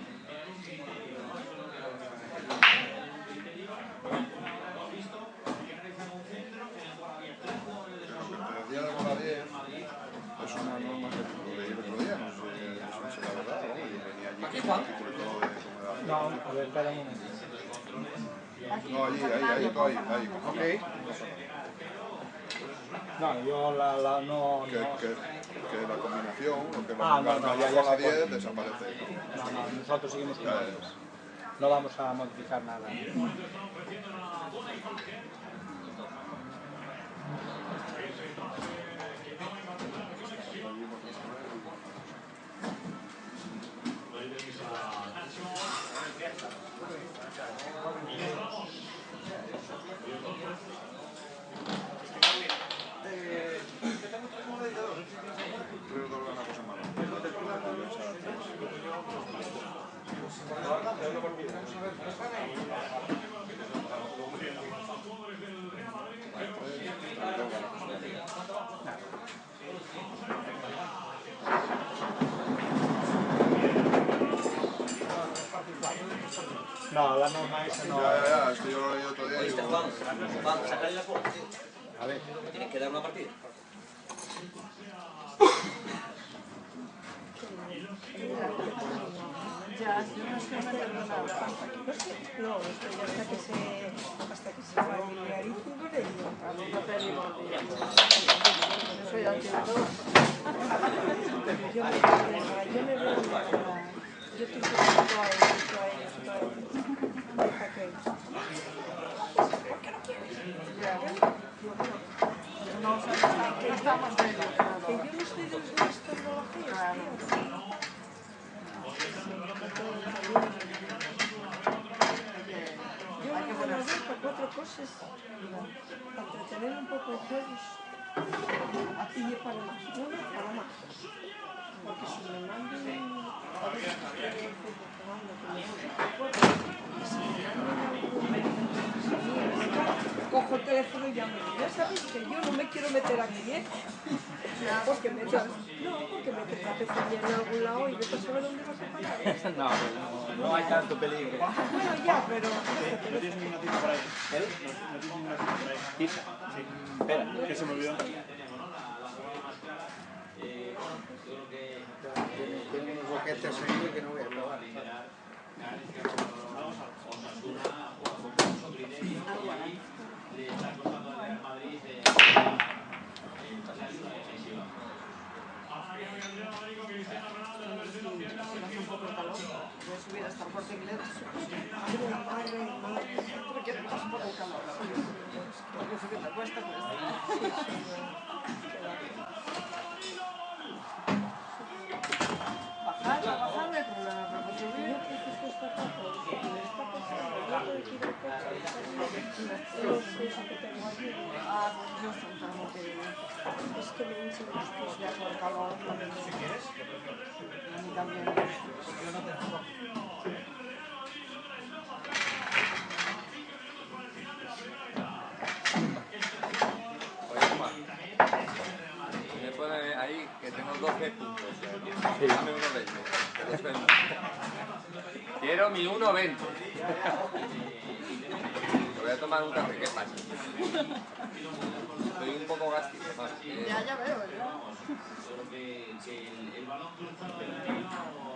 Pero que te decía de bola 10 es una norma que lo leí el otro día, no sé si la verdad, ¿no? Yo venía allí con el artículo y todo de cómo era. No, a ver, espera un momento. No, ahí, tú ahí. Ok. No, yo no... Que la combinación, lo que Ah, no, ya bola sé 10 cuál. desaparece. No, nosotros seguimos con Ya, ellos. No vamos a modificar nada. Creo que habrá una cosa mala. No, la norma esa no... Ya, es que yo lo leí otro día y Oíste, digo... Juan, sacarle la foto. A ver. Tienes que dar una partida. Ya, si no es que me perdonaba. No, hasta que se va a mirar y tú no le digo. No te digo. Yo soy antes de todo. Yo me veo en la... Yo te digo todo a ellos. Deja que... ¿Por qué no quieres? Ya. No, que estamos de que yo no estoy de las tecnologías, tío. Yo lo que voy a ver para 4 cosas, para entretener un poco en juegos y para más, no para más. Porque si me mandan a ver si estoy jugando con los si me mandan algo, cojo el teléfono y llamo. Ya sabéis que yo no me quiero meter aquí, ¿eh? Porque me te trapezaría en algún lado y vete a saber dónde vas a parar. No hay tanto peligro. Bueno, ya, pero... ¿No tienes ninguna tinta por ahí? ¿No tienes ninguna tinta por ahí? ¿Pizza? Sí. Espera, que se me olvidó. Tiene unos boquetes ahí que no voy a probar. Un poco de calor, voy a subir hasta el Corte Inglés porque es un poco de calor. Porque eso que te cuesta, bajar no hay problema, pero subir... Ah, yo estoy enfermo que... Es que me hinchan los pies Ya con el calor, Si quieres. a mí también. Yo no tengo. Me pone ahí que tengo 12 puntos. Dame 1.20. Te los vendo. Quiero mi 1.20. Te voy a tomar un café, ¿qué pasa? Estoy un poco gástrico. Ya veo, El balón cruzado del tiro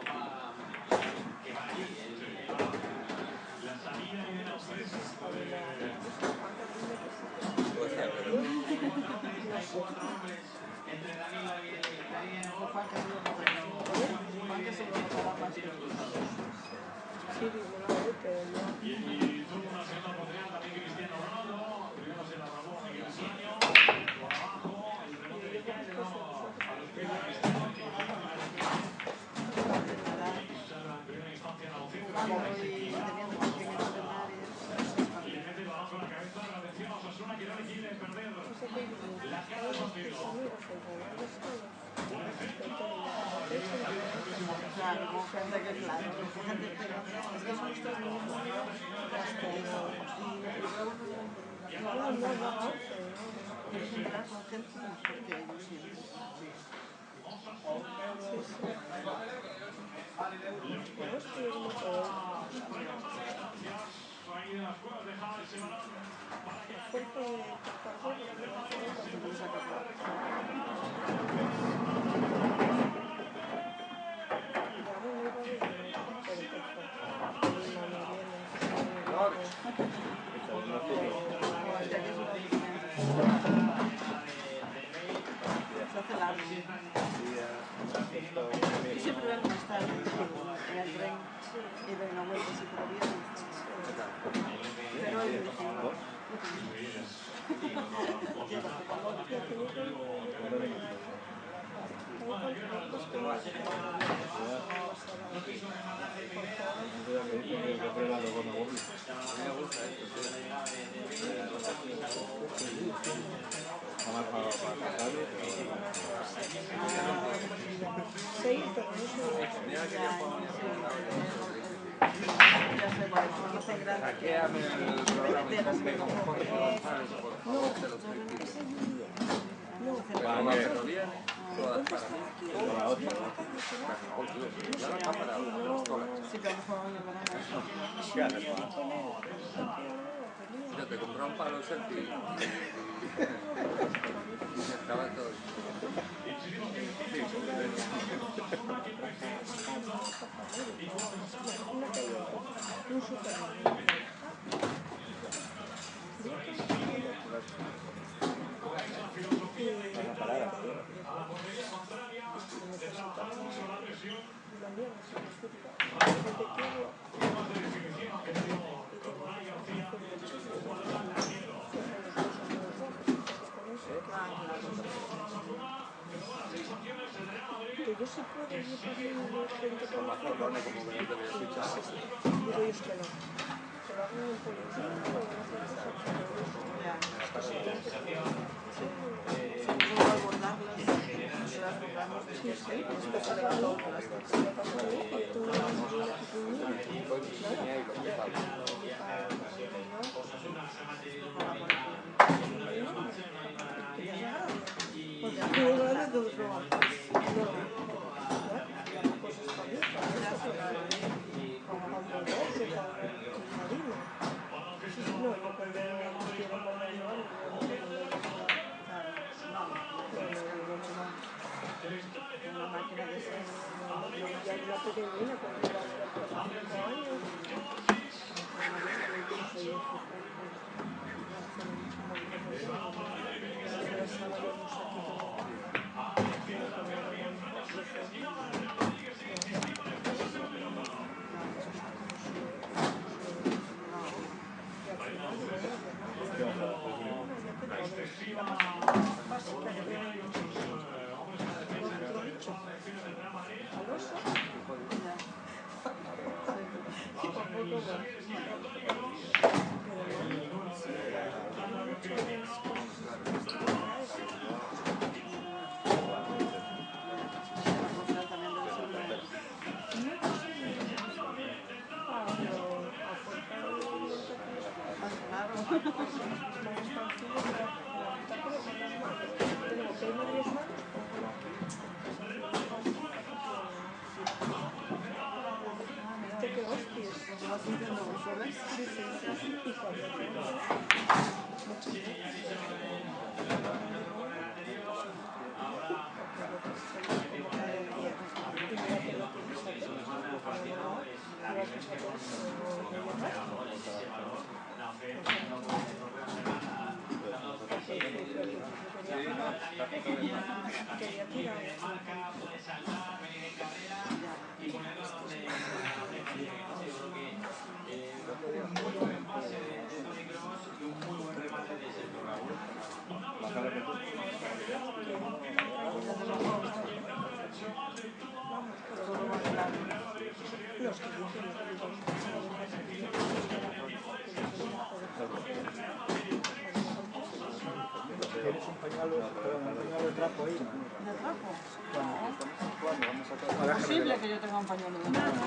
va que va allí. La salida y la Pues ya, pero... Juan que se lo notará más que Sí, digo, no, pero no. Claro, con gente que claro, con gente que es que son estos niños muy quieres entrar con gente porque ellos sienten. Yo siempre vengo más tarde en el tren y doy una vuelta así por la vida. Pero hoy me dijeron, Yo te compré un palo selfie y estaba todo. Que yo sí puedo ir por mi frente con la foto. Digo ellos que no. Que lo hagan en policía o en otra cosa. Quería tirar. Los que ¿Tienes un pañuelo de trapo ahí? ¿De trapo? No. ¿Es posible que yo tenga un pañuelo de trapo?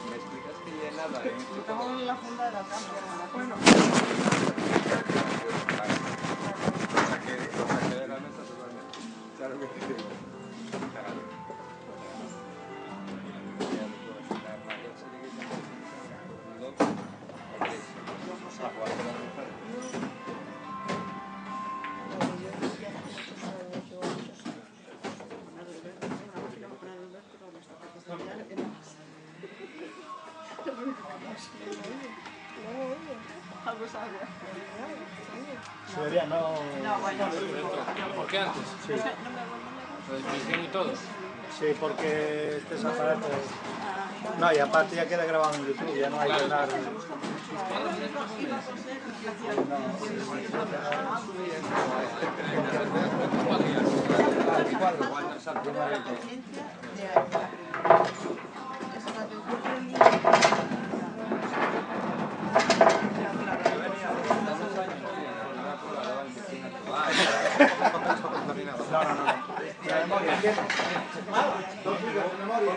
¿Me explicas que llenaba Lo tengo en la funda de la cama. Bueno. Lo saqué de la mesa totalmente. Claro que sí. Sería, no... No, bueno. ¿Por qué antes? Sí. La descripción y todo. Sí, porque estos aparatos... No, y aparte ya queda grabado en YouTube, ya no hay que andar... La memoria, ¿qué? Dos gigas de memoria.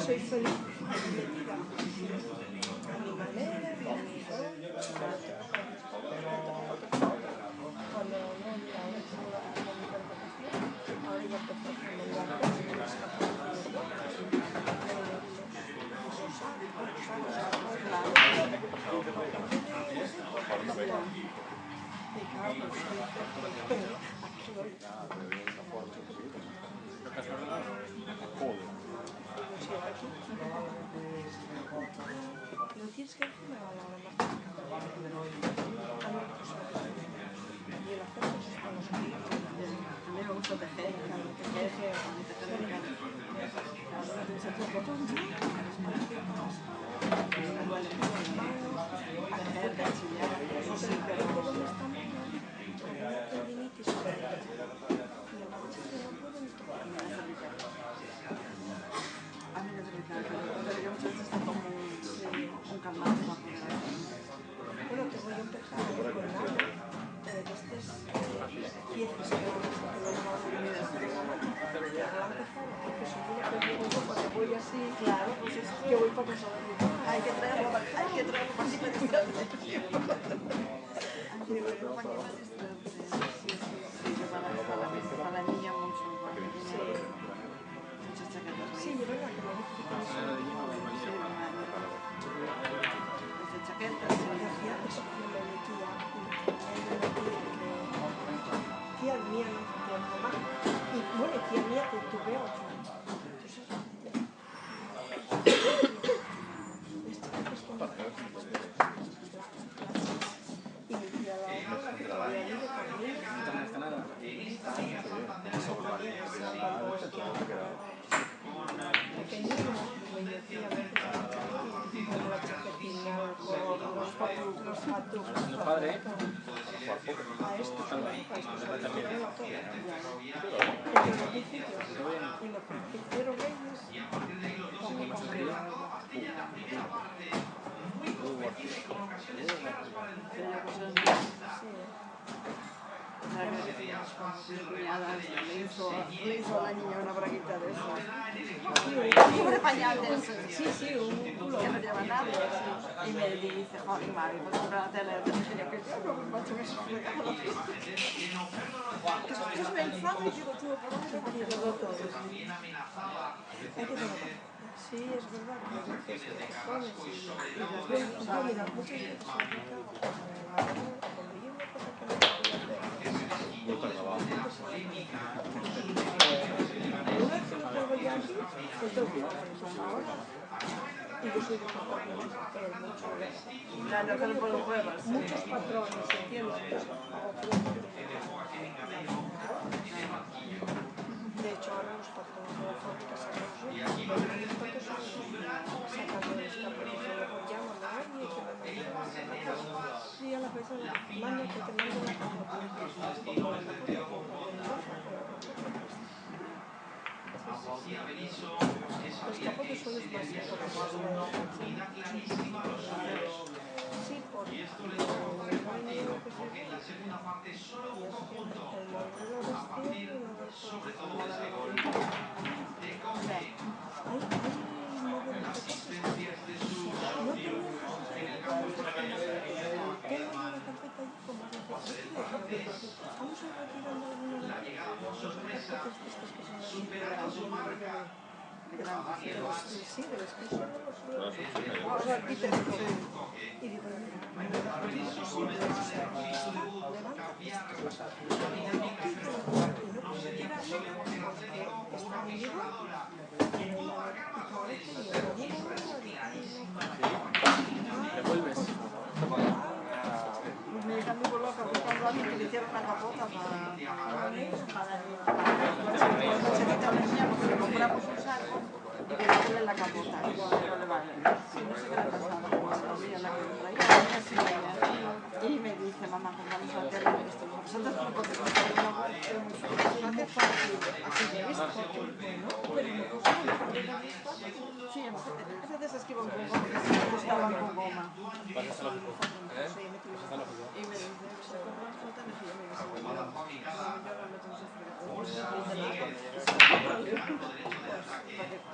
Soy feliz metida a mi manera, cuando no mira ahora se va a mi cuerpo, ahora ya empezó lo tienes que hacer a la hora más. A mí me gusta tejer, un calmado para poder hacer. Bueno, te voy a empezar con nada. Estas piezas que voy así, claro, pues es que voy para casa. hay que traerlo para aquí para distraerse. Hay que traerlo para aquí para distraerse. Sí, para la niña mucho. Muchas chaquetas. Sí, es verdad que me dice que desde chaquetas. eso me metía tía mía, tía mamá, y bueno, tía mía que tuve 8 años. A estos no, a estos se les quedó la torre. En los edificios, en los principios reyes, como le hizo a la niña una braguita de eso. sobre pañales. Sí, un culo. Que no lleva nadie. Sí. Y me dice, joder, madre, pues comprar la tele. Y yo, que yo no me macho que se fregaba la pista. Después me enfado y digo, tú, ¿por dónde te vas a ir todos? Hay que tener. Sí, es verdad, que a veces te pones y las mira, muchas veces cuando yo una cosa que no podía hacer. Vuelta al trabajo. Una vez que lo traigo ya aquí, pues tengo que ir a hacer ahora. Y yo soy de muchos patrones, ¿entiendes? De hecho, ahora los patrones de la fábrica sacan sacando el escape, luego llaman a alguien que me manda sí, a la persona, manda que te mande la los capotes son los más sí, porque y esto les va a costar el partido, porque en la segunda parte solo hubo un punto. Los partidos, sobre todo ese gol de Conde, las asistencias de sus socios en el campo va a ser el francés. La llegada por sorpresa supera a Zumar. sí, de los que son los y digo, me cambié por loca buscando a alguien que le hiciera una capota para porque compramos un saco y que le ponen la capota no le vale. No sé qué le pasaba como la mía la que me traía y me dice, mamá, compramos la tele y esto vosotros no podéis comprar una bolsa muy fácil aquí de esto sí, a veces es que iban con goma que estaban con goma y me dice, ¿se compras la tele? Y yo me dice, yo no me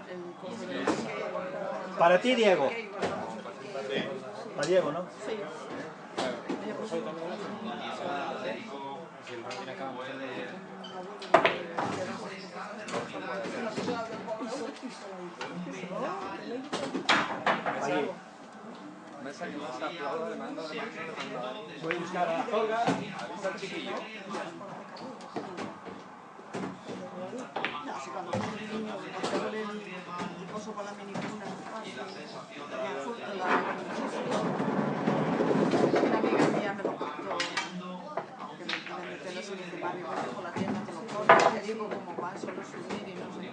tengo Para ti, Diego. Para Diego, ¿no? Sí. Allí. Voy a buscar a Olga. Avisa al chiquillo. Así cuando el pozo para la minicuna una amiga mía me lo contó que me mete los en el barrio por la tienda te lo pones te digo cómo va solo subir y no sé y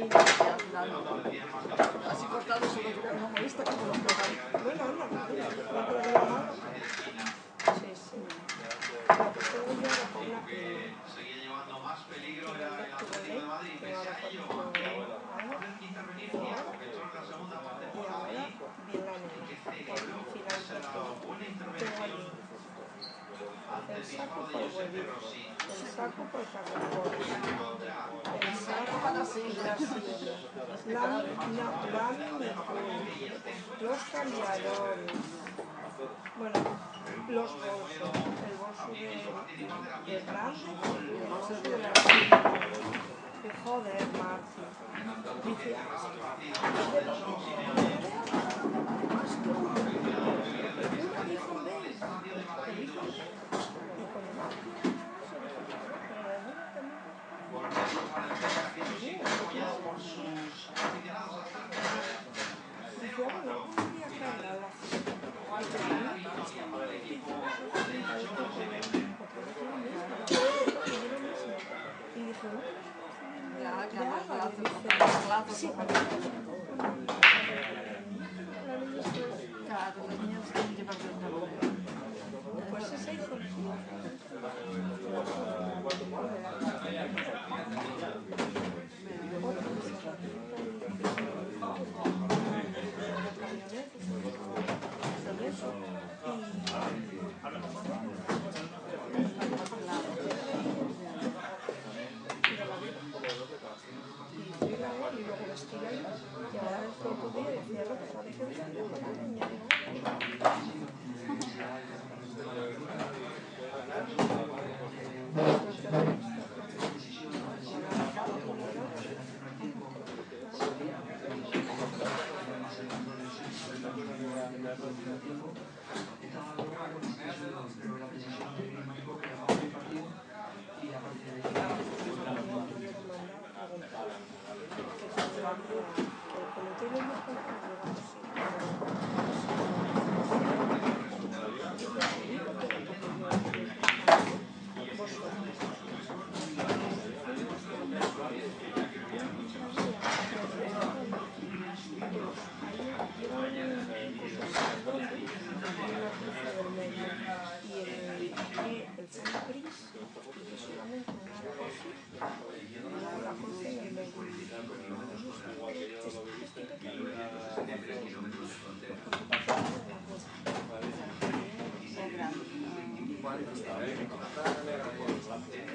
al final así cortado solo que era una molesta que me lo preparé seguía llevando más peligro el Atlético de Madrid, pese a ello, tienen que intervenir bien, porque entró en la segunda parte por la ahí, y que celebró esa buena intervención ante el disparo de Josep de Rossi. el saco para sacar el saco para las sillas, los cambiadores, bueno, los bolsos, el bolso de grande, el bolso de la joder, Marci. Dice, ese se hizo el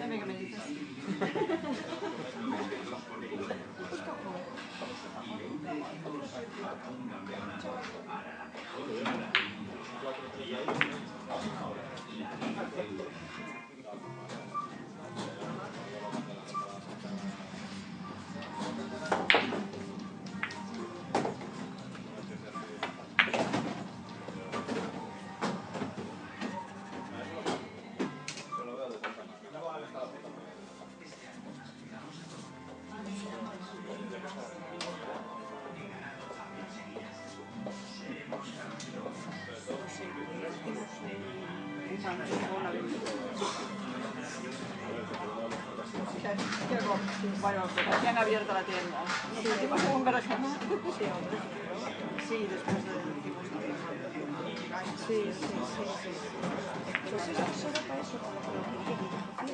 Dime que me dices. Bueno, recién abierto la tienda. Nos metimos en un berenjena. Sí, después de... Sí. Pues eso era para eso, para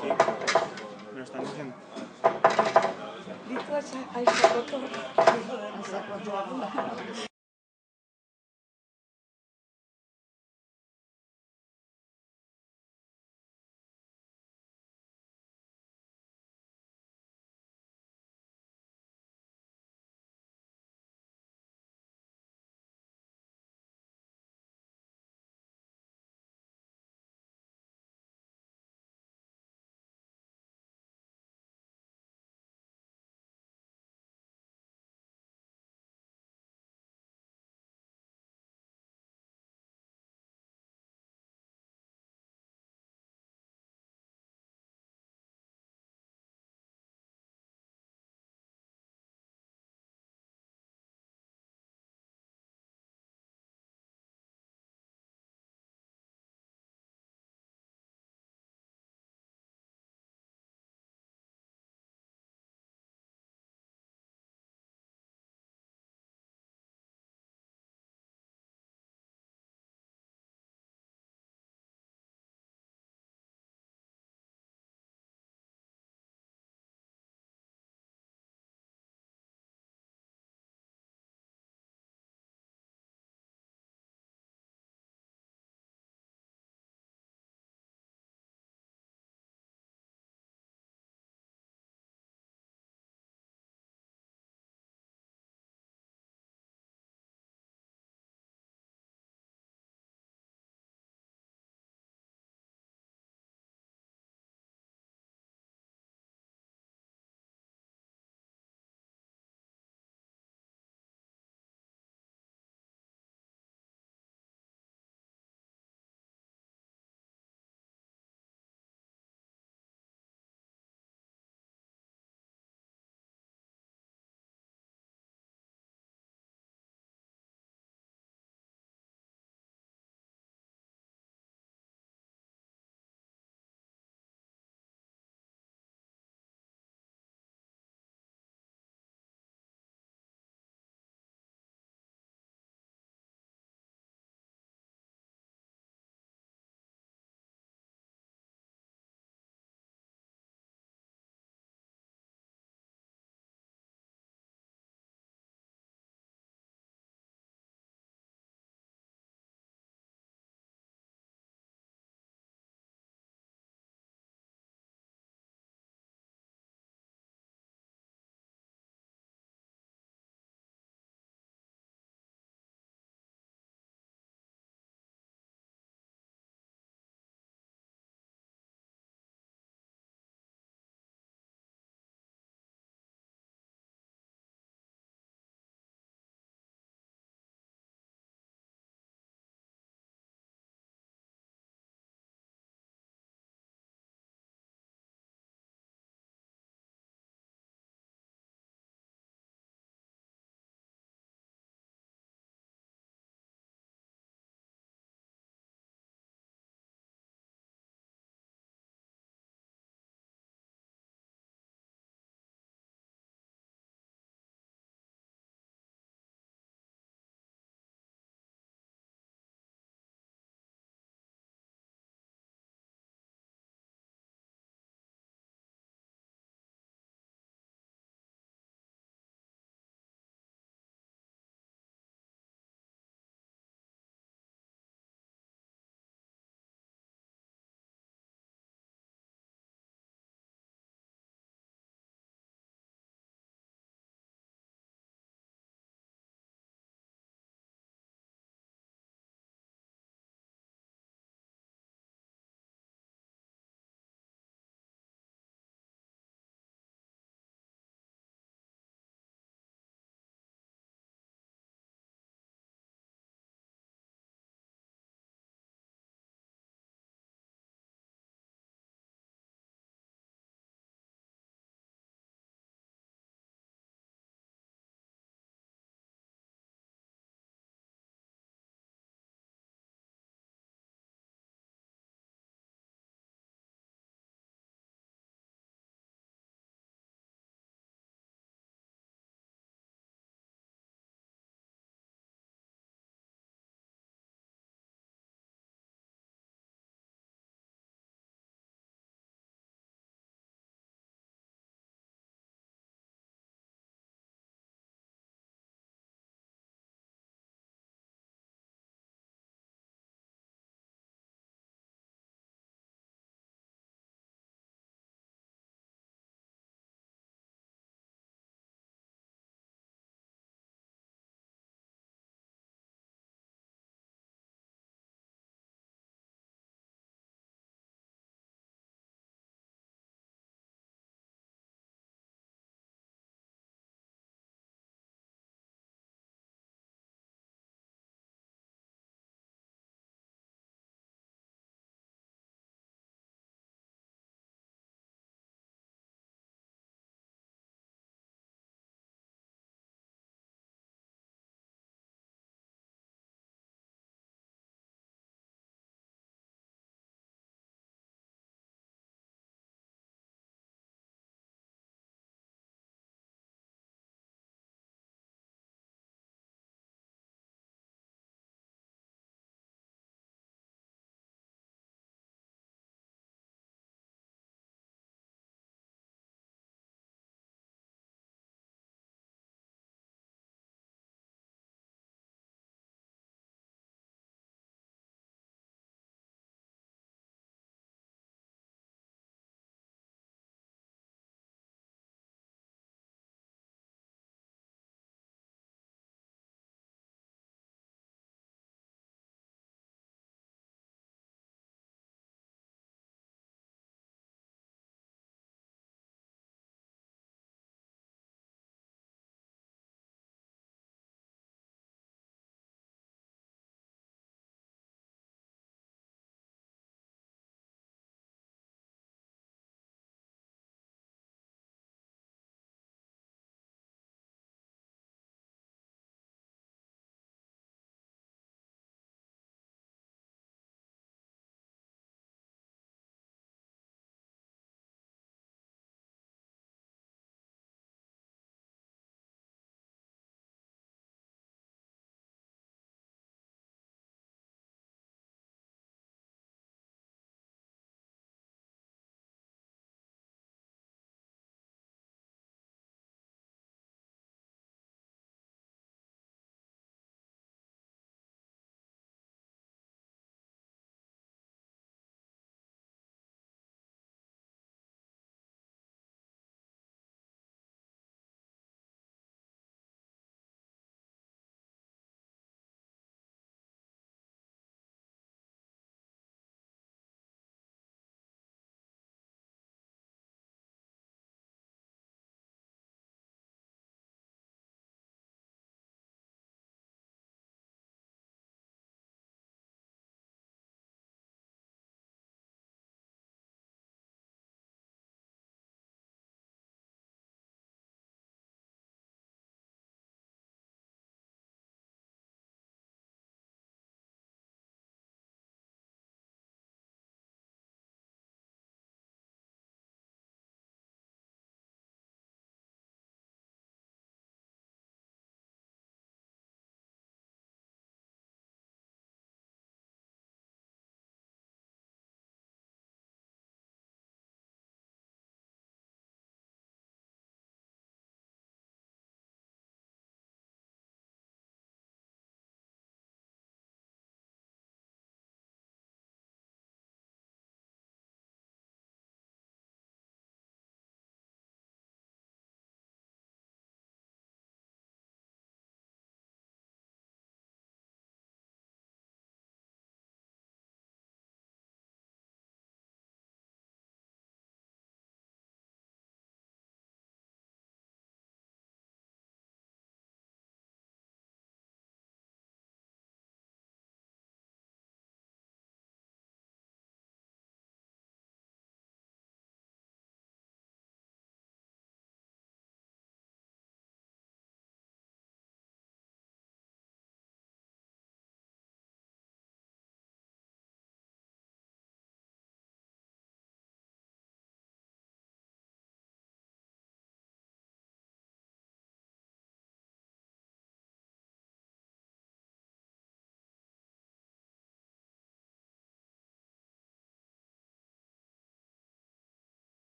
Sí, me lo están diciendo. Dicho a ese botón,